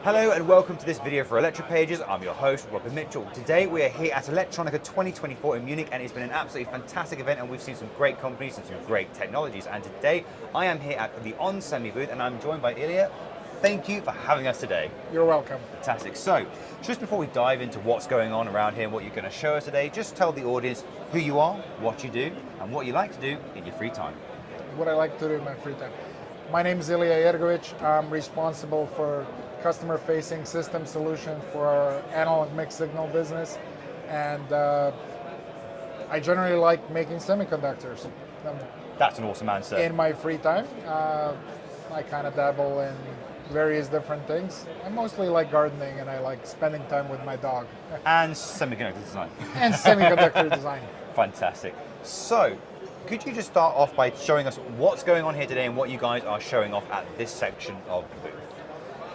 Hello and welcome to this video for Electropages. I'm your host, Robin Mitchell. Today we are here at Electronica 2024 in Munich, and it's been an absolutely fantastic event, and we've seen some great companies and some great technologies. And today I am here at the onsemi booth, and I'm joined by Ilya. Thank you for having us today. You're welcome. Fantastic. So, just before we dive into what's going on around here and what you're going to show us today, just tell the audience who you are, what you do, and what you like to do in your free time. What I like to do in my free time. My name is Ilya Yergovich. I'm responsible for customer-facing system solution for our analog mixed signal business, and I generally like making semiconductors. That's an awesome answer. In my free time, I kind of dabble in various different things. I mostly like gardening, and I like spending time with my dog. And semiconductor design. And semiconductor design. Fantastic. So, could you just start off by showing us what's going on here today and what you guys are showing off at this section of the booth?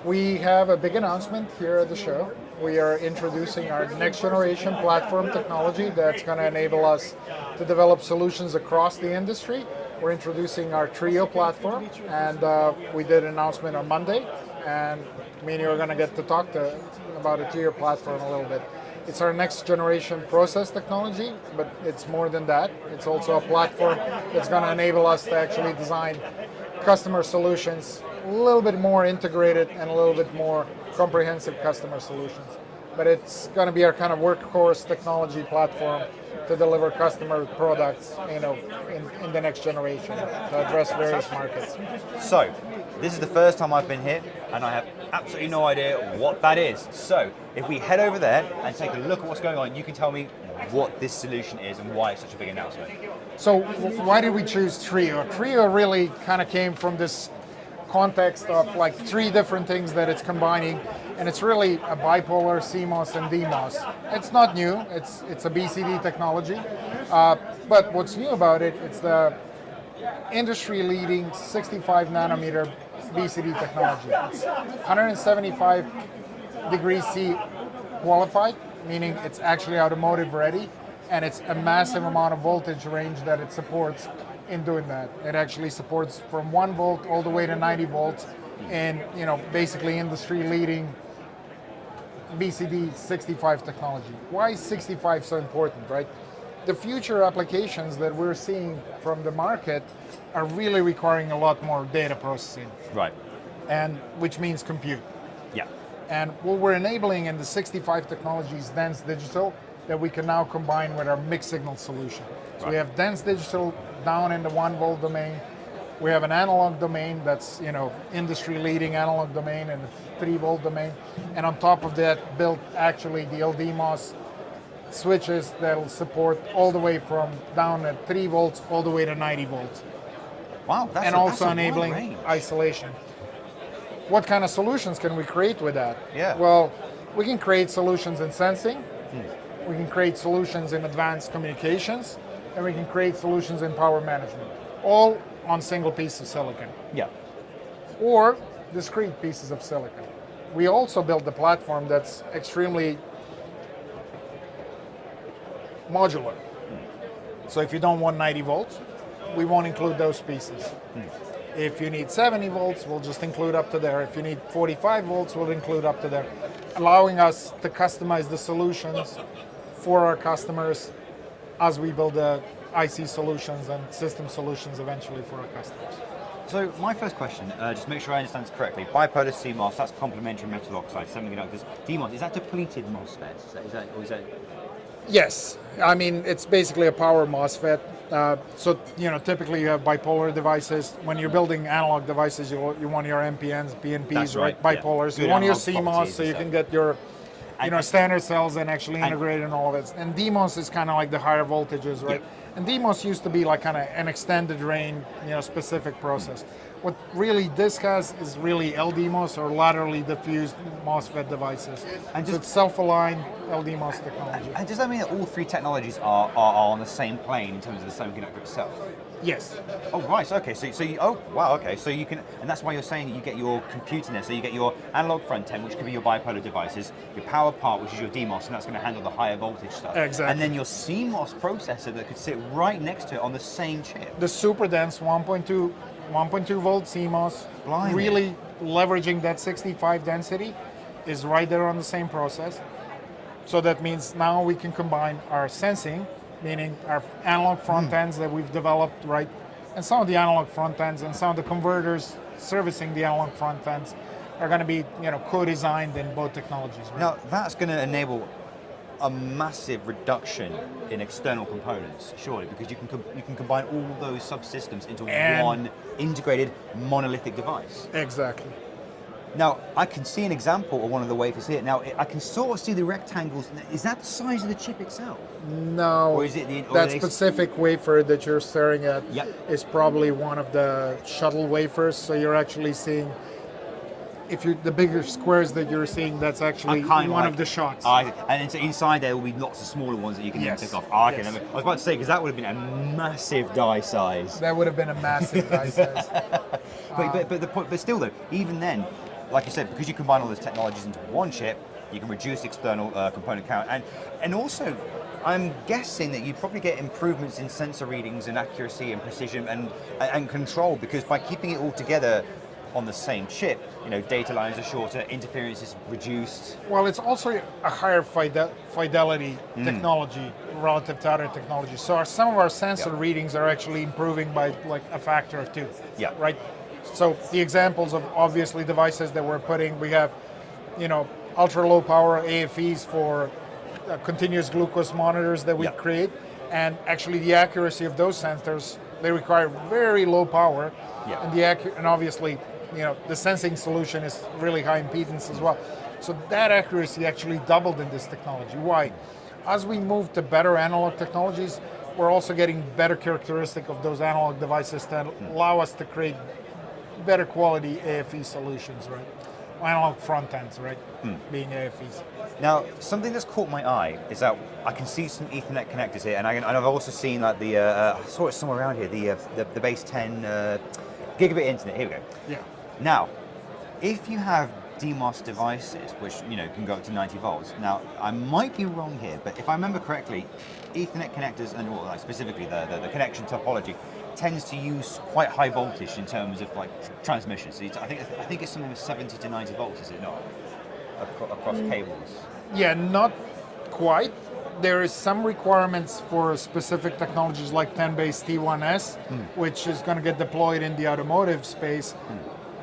We have a big announcement here at the show. We are introducing our next generation platform technology that's going to enable us to develop solutions across the industry. We're introducing our Treo Platform, and we did an announcement on Monday, and me and you are going to get to talk about the Treo Platform a little bit. It's our next generation process technology, but it's more than that. It's also a platform that's going to enable us to actually design customer solutions a little bit more integrated and a little bit more comprehensive customer solutions. But it's going to be our kind of workhorse technology platform to deliver customer products, in the next generation to address various markets. So, this is the first time I've been here, and I have absolutely no idea what that is. So, if we head over there and take a look at what's going on, you can tell me what this solution is and why it's such a big announcement. So, why did we choose Treo? Treo really kind of came from this context of like three different things that it's combining, and it's really a bipolar, CMOS, and DMOS. It's not new, it's a BCD technology, but what's new about it, it's the industry-leading 65 nanometer BCD technology. It's 175 degrees C qualified, meaning it's actually automotive ready, and it's a massive amount of voltage range that it supports in doing that. It actually supports from 1 volt all the way to 90 volts, and basically industry-leading BCD 65 technology. Why is 65 so important, right? The future applications that we're seeing from the market are really requiring a lot more data processing. Right. And which means compute. Yeah. And what we're enabling in the 65 technology is dense digital that we can now combine with our mixed signal solution. So we have dense digital down in the 1 volt domain. We have an analog domain that's industry leading analog domain and the 3 volt domain. And on top of that, built actually the DMOS switches that'll support all the way from down at 3 volts all the way to 90 volts. Wow, and also enabling isolation. What kind of solutions can we create with that? Yeah. Well, we can create solutions in sensing, we can create solutions in advanced communications, and we can create solutions in power management, all on single piece of silicon. Yeah. Or discrete pieces of silicon. We also built the platform that's extremely modular. So if you don't want 90 volts, we won't include those pieces. If you need 70 volts, we'll just include up to there. If you need 45 volts, we'll include up to there, allowing us to customize the solutions for our customers as we build the IC solutions and system solutions eventually for our customers. So my first question, just make sure I understand this correctly. Bipolar CMOS, that's complementary metal oxide, semiconductors. DMOS, is that depleted MOSFET? Is that? Yes, I mean it's basically a power MOSFET. So typically you have bipolar devices. When you're building analog devices, you want your NPNs, PNPs, right? Bipolars. Yeah. You want your CMOS so you can get your standard cells and actually integrate in all of it. And DMOS is kind of like the higher voltages, right? Yeah. And DMOS used to be like kind of an extended range, specific process. What really this has is really LDMOS or laterally diffused MOSFET devices. And so it's self-aligned LDMOS technology. And does that mean that all three technologies are on the same plane in terms of the semiconductor itself? Yes. Oh, right. Okay. So you, oh, wow. Okay. So you can, and that's why you're saying that you get your compute in there. So you get your analog front end, which could be your bipolar devices, your power part, which is your DMOS, and that's going to handle the higher voltage stuff. Exactly. And then your CMOS processor that could sit right next to it on the same chip. The super dense 1.2 volt CMOS, Blimey. really leveraging that 65 density is right there on the same process. So that means now we can combine our sensing, meaning our analog front ends that we've developed, right? And some of the analog front ends and some of the converters servicing the analog front ends are going to be, co-designed in both technologies. Right? Now, that's going to enable a massive reduction in external components, surely, because you can combine all those subsystems into one integrated monolithic device. Exactly. Now, I can see an example of one of the wafers here. Now, I can sort of see the rectangles. Is that the size of the chip itself? No, Or is it that specific wafer that you're staring at is probably one of the shuttle wafers. So you're actually seeing, the bigger squares that you're seeing, that's actually one of the shots. And so inside there will be lots of smaller ones that you can then pick off. Okay, Yes. I was about to say, because that would have been a massive die size. That would have been a massive die size. But still though, even then, like you said, because you combine all those technologies into one chip, you can reduce external component count, and also, I'm guessing that you probably get improvements in sensor readings and accuracy and precision and control, because by keeping it all together on the same chip, data lines are shorter, interference is reduced. Well, it's also a higher fidelity technology relative to other technologies. So some of our sensor readings are actually improving by like a factor of 2. Yeah. Right. So the examples of obviously devices that we're putting, we have, ultra low power AFEs for continuous glucose monitors that we create, and actually the accuracy of those sensors, they require very low power, and obviously, the sensing solution is really high impedance as well. So that accuracy actually doubled in this technology. Why? As we move to better analog technologies, we're also getting better characteristic of those analog devices that allow us to create better quality AFE solutions, right? Analog front ends, right? Being AFEs. Now, something that's caught my eye is that I can see some Ethernet connectors here, and I've also seen like I saw it somewhere around here, the base 10 gigabit internet. Here we go. Yeah. Now, if you have DMOS devices, which can go up to 90 volts. Now, I might be wrong here, but if I remember correctly, Ethernet connectors and specifically the connection topology tends to use quite high voltage in terms of like transmission. So I think it's something with 70 to 90 volts, is it not? Across cables. Yeah, not quite. There is some requirements for specific technologies like 10 base T1S, which is going to get deployed in the automotive space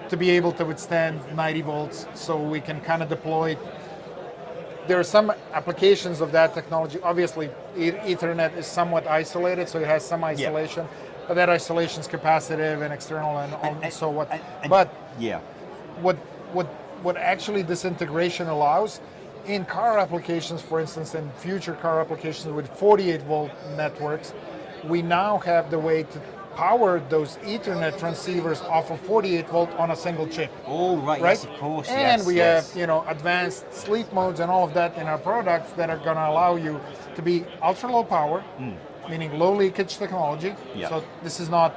to be able to withstand 90 volts. So we can kind of deploy. There are some applications of that technology. Obviously, Ethernet is somewhat isolated, so it has some isolation. But that isolation is capacitive and external and so what. But what actually this integration allows in car applications, for instance, in future car applications with 48 volt networks, we now have the way to power those Ethernet transceivers off of 48 volt on a single chip. Oh, right, yes, of course. And we have, advanced sleep modes and all of that in our products that are going to allow you to be ultra low power, meaning low leakage technology. So this is not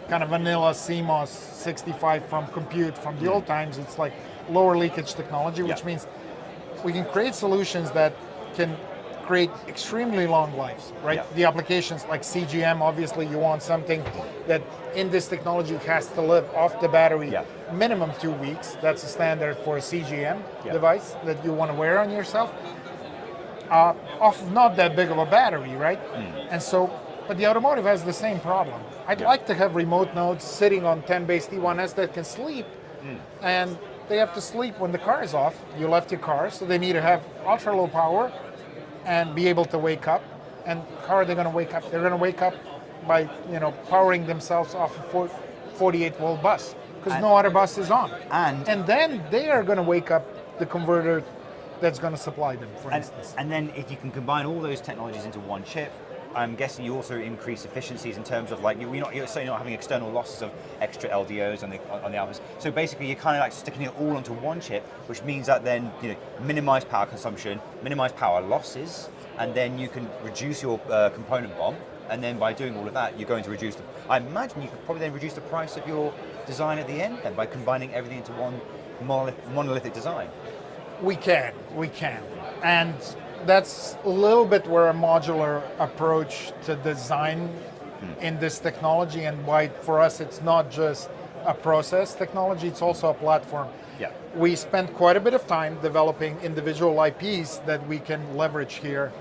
kind of vanilla CMOS 65 from compute from the old times. It's like lower leakage technology, which means we can create solutions that can create extremely long lives, right? The applications like CGM, obviously you want something that in this technology has to live off the battery minimum 2 weeks. That's a standard for a CGM device that you want to wear on yourself. Off not that big of a battery, right? And so, but the automotive has the same problem. I'd like to have remote nodes sitting on 10 base T1S that can sleep, and they have to sleep when the car is off. You left your car, so they need to have ultra low power and be able to wake up. And how are they going to wake up? They're going to wake up by powering themselves off a 48 volt bus because no other bus is on. And then they are going to wake up the converter that's going to supply them, for instance. And then if you can combine all those technologies into one chip, I'm guessing you also increase efficiencies in terms of like you're certainly not having external losses of extra LDOs on the outputs. So basically, you're kind of like sticking it all onto one chip, which means that then minimize power consumption, minimize power losses, and then you can reduce your component BOM. And then by doing all of that, you're going to reduce I imagine you could probably then reduce the price of your design at the end, then by combining everything into one monolithic design. We can, and that's a little bit where a modular approach to design in this technology, and why for us it's not just a process technology, it's also a platform. Yeah. We spent quite a bit of time developing individual IPs that we can leverage here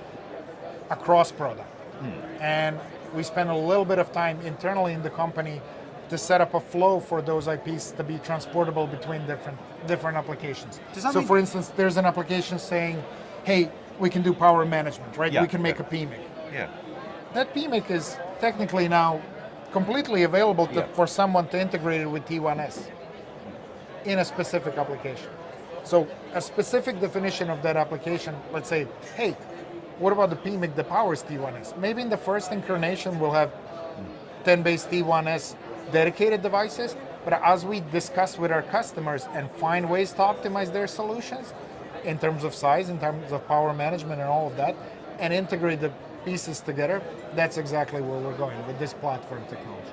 across product. And we spent a little bit of time internally in the company to set up a flow for those IPs to be transportable between different applications. So for instance, there's an application saying, hey, we can do power management, right? Yeah, We can make a PMIC. Yeah. That PMIC is technically now completely available for someone to integrate it with T1S in a specific application. So a specific definition of that application, let's say, hey, what about the PMIC that powers T1S? Maybe in the first incarnation we'll have 10-base T1S dedicated devices, but as we discuss with our customers and find ways to optimize their solutions in terms of size, in terms of power management and all of that, and integrate the pieces together, that's exactly where we're going with this platform technology.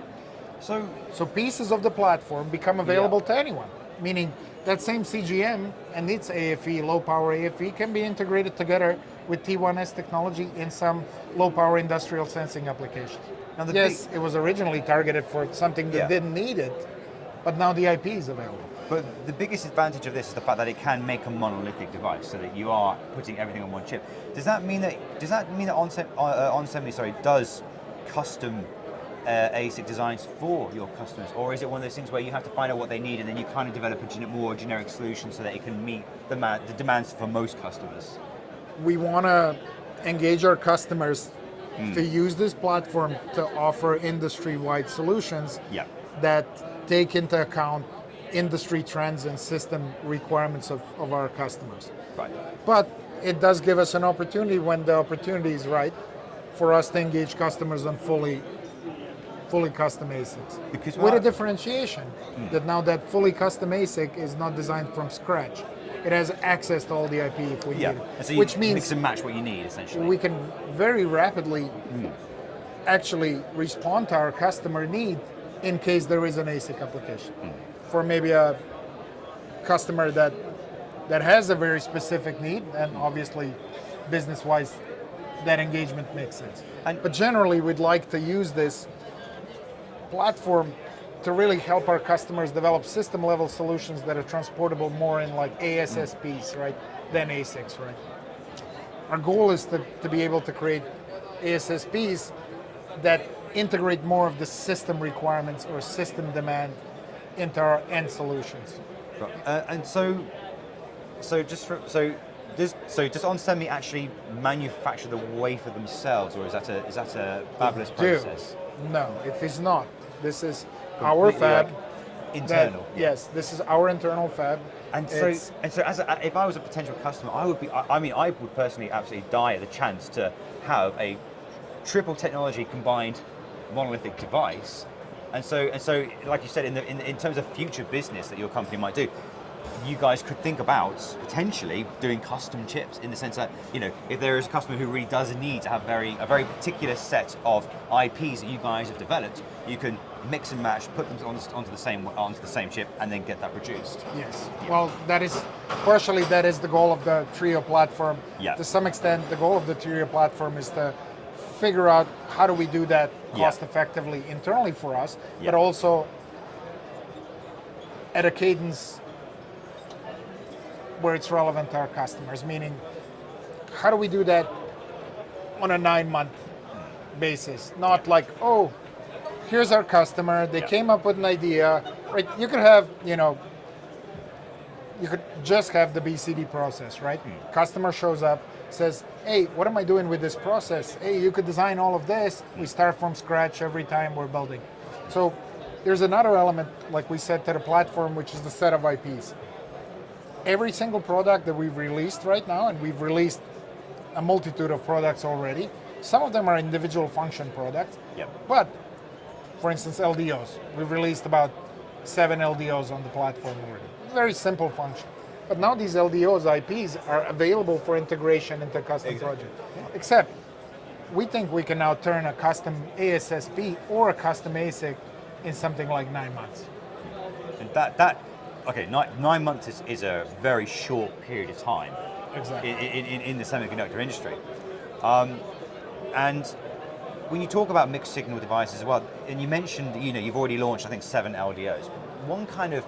So pieces of the platform become available to anyone, meaning that same CGM and its AFE, low power AFE, can be integrated together with T1S technology in some low power industrial sensing application. Now, yes, it was originally targeted for something that didn't need it, but now the IP is available. But the biggest advantage of this is the fact that it can make a monolithic device, so that you are putting everything on one chip. Does that mean that onsemi does custom ASIC designs for your customers, or is it one of those things where you have to find out what they need and then you kind of develop a more generic solution so that it can meet the demands for most customers? We want to engage our customers to use this platform to offer industry-wide solutions that take into account industry trends and system requirements of our customers. Right. But it does give us an opportunity, when the opportunity is right, for us to engage customers on fully custom ASICs. Because with a differentiation that now that fully custom ASIC is not designed from scratch. It has access to all the IP if we need it. And so you which means mix and match what you need, essentially. we can very rapidly actually respond to our customer need in case there is an ASIC application. For maybe a customer that has a very specific need, and obviously business-wise that engagement makes sense. But generally we'd like to use this platform to really help our customers develop system-level solutions that are transportable more in like ASSPs, right, than ASICs, right? Our goal is to be able to create ASSPs that integrate more of the system requirements or system demand into our end solutions. Does onsemi actually manufacture the wafer themselves, or is that a fabless process? No, it is not. This is our fab. Internal. Yes, this is our internal fab. And so if I was a potential customer, I would personally absolutely die at the chance to have a triple technology combined monolithic device. And so, like you said, in terms of future business that your company might do, you guys could think about potentially doing custom chips, in the sense that, if there is a customer who really does need to have a very particular set of IPs that you guys have developed, you can mix and match, put them onto the same chip, and then get that produced. Yes. Well, that is the goal of the Treo platform. Yeah. To some extent, the goal of the Treo platform is to figure out how do we do that cost effectively internally for us, but also at a cadence where it's relevant to our customers, meaning how do we do that on a 9-month basis? Not like, oh, here's our customer, they came up with an idea, right? You could have, you could just have the BCD process, right? Customer shows up, says, hey, what am I doing with this process? Hey, you could design all of this. We start from scratch every time we're building. So there's another element, like we said, to the platform, which is the set of IPs. Every single product that we've released right now, and we've released a multitude of products already, some of them are individual function products, but for instance, LDOs. We've released about 7 LDOs on the platform already. Very simple function. But now these LDOs, IPs, are available for integration into custom project. Except, we think we can now turn a custom ASSP or a custom ASIC in something like 9 months. And 9 months is a very short period of time. Exactly. In the semiconductor industry. And when you talk about mixed signal devices as well, and you mentioned, you've already launched, I think, 7 LDOs. one kind of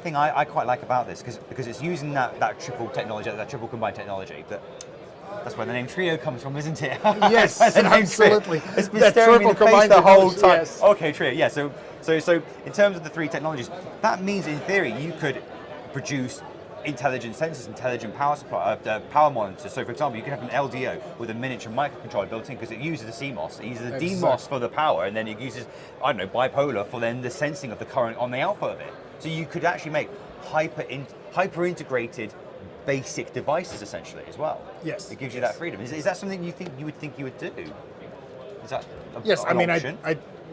thing I quite like about this, because it's using that triple technology, that triple combined technology, that that's where the name Treo comes from, isn't it? Yes, That's where the name absolutely. Treo. It's been That staring me in the triple face the combined whole time. technology, yes. Okay, Treo. Yeah. So in terms of the three technologies, that means in theory you could produce intelligent sensors, intelligent power supply, power monitors. So for example, you can have an LDO with a miniature microcontroller built in because it uses a CMOS, it uses a DMOS for the power, and then it uses, I don't know, bipolar for then the sensing of the current on the output of it. So you could actually make hyper integrated basic devices essentially as well. Yes. It gives you that freedom. Is that something you think you would do? Is that Yes, an option?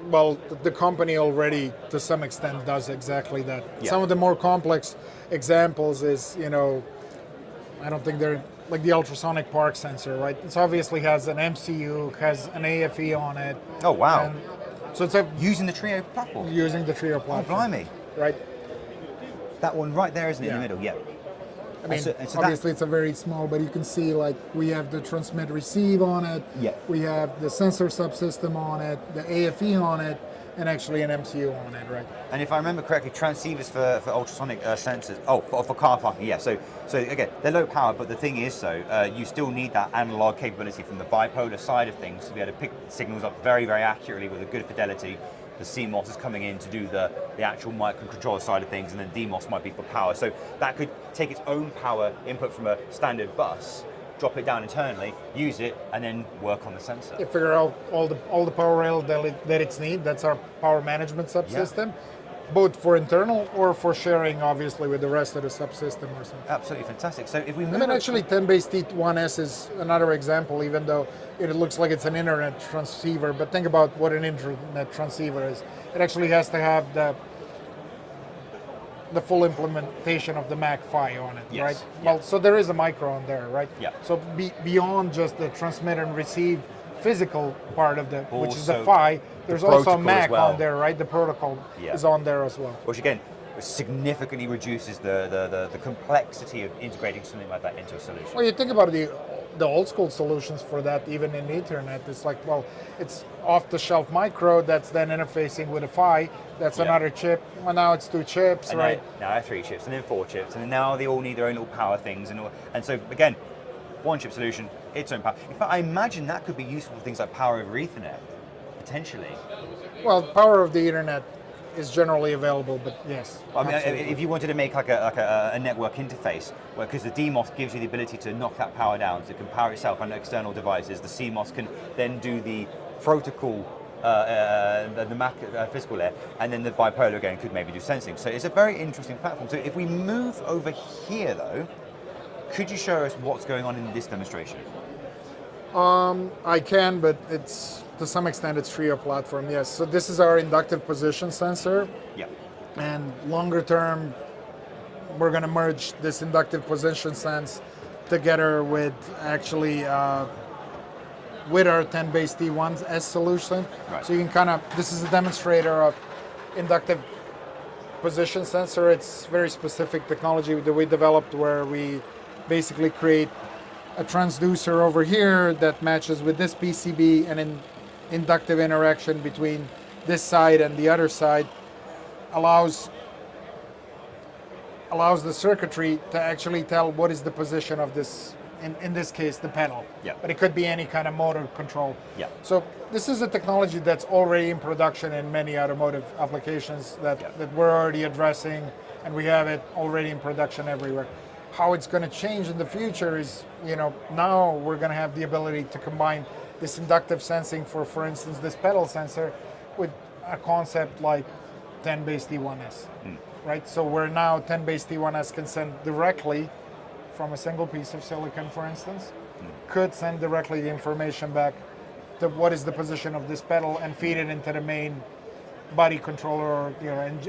Well, the company already, to some extent, does exactly that. Yeah. Some of the more complex examples is, I don't think they're like the ultrasonic park sensor, right? It obviously has an MCU, has an AFE on it. Oh wow! And so it's using the Treo platform. using the Treo platform. Oh blimey! Right. That one right there, isn't it, in Yeah. the middle? Yeah. I mean, and so obviously it's a very small, but you can see like we have the transmit receive on it. Yeah. We have the sensor subsystem on it, the AFE on it, and actually an MCU on it, right? And if I remember correctly, transceivers for ultrasonic sensors. Oh, for car parking, yeah. So again, they're low power, but the thing is, you still need that analog capability from the bipolar side of things to be able to pick signals up very, very accurately with a good fidelity. The CMOS is coming in to do the actual microcontroller side of things, and then DMOS might be for power. So that could take its own power input from a standard bus, drop it down internally, use it, and then work on the sensor. You figure out all the power rail that it's need. That's our power management subsystem, both for internal or for sharing, obviously, with the rest of the subsystem or something. Absolutely fantastic. So if we move, I mean, actually, 10 base T1S is another example, even though it looks like it's an internet transceiver. But think about what an internet transceiver is. It actually has to have the full implementation of the MAC-PHY on it, Yes. right? Yeah. Well, so there is a micro on there, right? Yeah. So beyond just the transmit and receive physical part of which is the Also, PHY, there's also a protocol as MAC well. on there, right? The protocol Yeah. is on there as well. which again significantly reduces the complexity of integrating something like that into a solution. Well, you think about the old school solutions for that, even in Ethernet, it's like, well, it's off the shelf micro that's then interfacing with a PHY. That's Yeah. another chip. Well, now it's 2 chips, And right? now I have 3 chips, and then 4 chips, and then now they all need their own little power things, and so again, one chip solution, its own power. In fact, I imagine that could be useful for things like power over Ethernet, potentially. Well, power of the Ethernet is generally available, but yes. I mean, absolutely. if you wanted to make like a network interface, because the DMOS gives you the ability to knock that power down, so it can power itself on external devices. The CMOS can then do the protocol, the MAC physical layer, and then the bipolar again could maybe do sensing. So it's a very interesting platform. So if we move over here, though, could you show us what's going on in this demonstration? I can, but it's to some extent it's Treo Platform. Yes. So this is our inductive position sensor, Yeah. and longer term, we're going to merge this inductive position sense together with actually with our 10 base T1S solution. Right. So you can this is a demonstrator of inductive position sensor. It's very specific technology that we developed where we basically create a transducer over here that matches with this PCB, and an inductive interaction between this side and the other side allows the circuitry to actually tell what is the position of this, in this case, the pedal. Yeah. But it could be any kind of motor control. Yeah. So this is a technology that's already in production in many automotive applications that we're already addressing, and we have it already in production everywhere. How it's going to change in the future is, now we're going to have the ability to combine this inductive sensing for instance, this pedal sensor with a concept like 10 base T1S, right? So where now 10 base T1S can send directly from a single piece of silicon, for instance, could send directly the information back to what is the position of this pedal and feed it into the main body controller or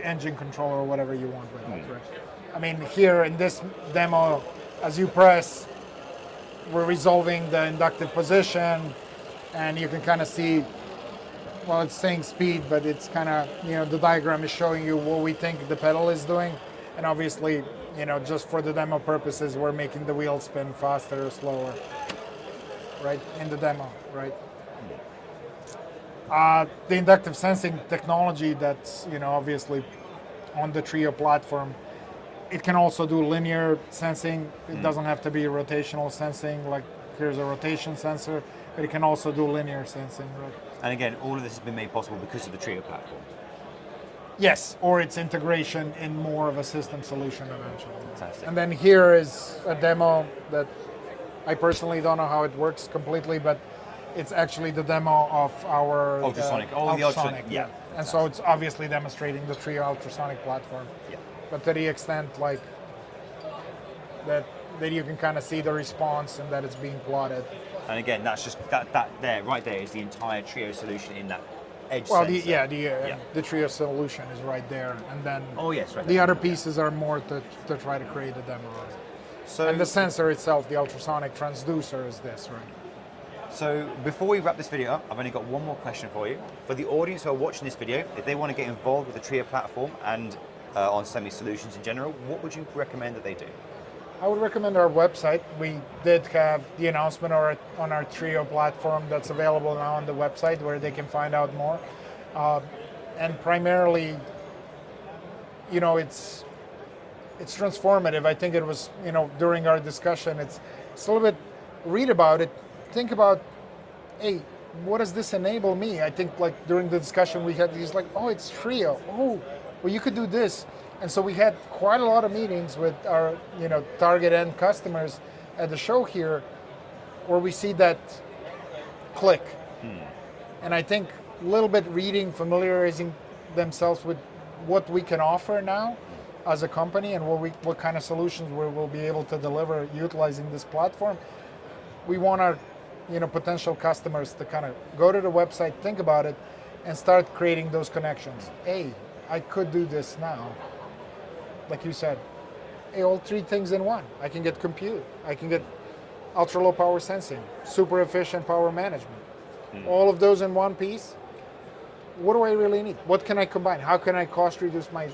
engine controller or whatever you want with it, right? I mean, here in this demo, as you press, we're resolving the inductive position, and you can kind of see, well, it's saying speed, but it's kind of, the diagram is showing you what we think the pedal is doing. And obviously, just for the demo purposes, we're making the wheel spin faster or slower, right, in the demo, right? The inductive sensing technology that's, obviously on the Treo platform. It can also do linear sensing. It doesn't have to be rotational sensing, like here's a rotation sensor, but it can also do linear sensing. Right? And again, all of this has been made possible because of the Treo platform. Yes, or its integration in more of a system solution eventually. Fantastic. And then here is a demo that I personally don't know how it works completely, but it's actually the demo of our Ultrasonic. The ultrasonic. Yeah. And so it's obviously demonstrating the Treo ultrasonic platform. Yeah. But to the extent like that you can kind of see the response and that it's being plotted. And again, that's just that there, right there, is the entire Treo solution in that edge Well, sensor. the Treo solution is right there, and then Oh yes, right. the there. other pieces are more to try to create a demo. So, And the sensor itself, the ultrasonic transducer, is this, right? So before we wrap this video up, I've only got one more question for you. For the audience who are watching this video, if they want to get involved with the Treo platform and onsemi solutions in general, what would you recommend that they do? I would recommend our website. We did have the announcement on our Treo platform that's available now on the website where they can find out more. And primarily, it's transformative. I think it was, during our discussion, it's a little bit, read about it, think about, hey, what does this enable me? I think like during the discussion we had these like, oh, it's Treo. Oh, well, you could do this. And so we had quite a lot of meetings with our, target end customers at the show here where we see that click. And I think a little bit reading, familiarizing themselves with what we can offer now as a company and what kind of solutions we will be able to deliver utilizing this platform. We want our potential customers to kind of go to the website, think about it, and start creating those connections. Hey, I could do this now. Like you said, hey, all three things in one. I can get compute, I can get ultra low power sensing, super efficient power management. All of those in one piece. What do I really need? What can I combine? How can I cost reduce my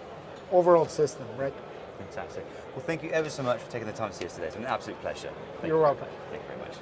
overall system, right? Fantastic. Well, thank you ever so much for taking the time to see us today. It's been an absolute pleasure. You're welcome. Thank you very much.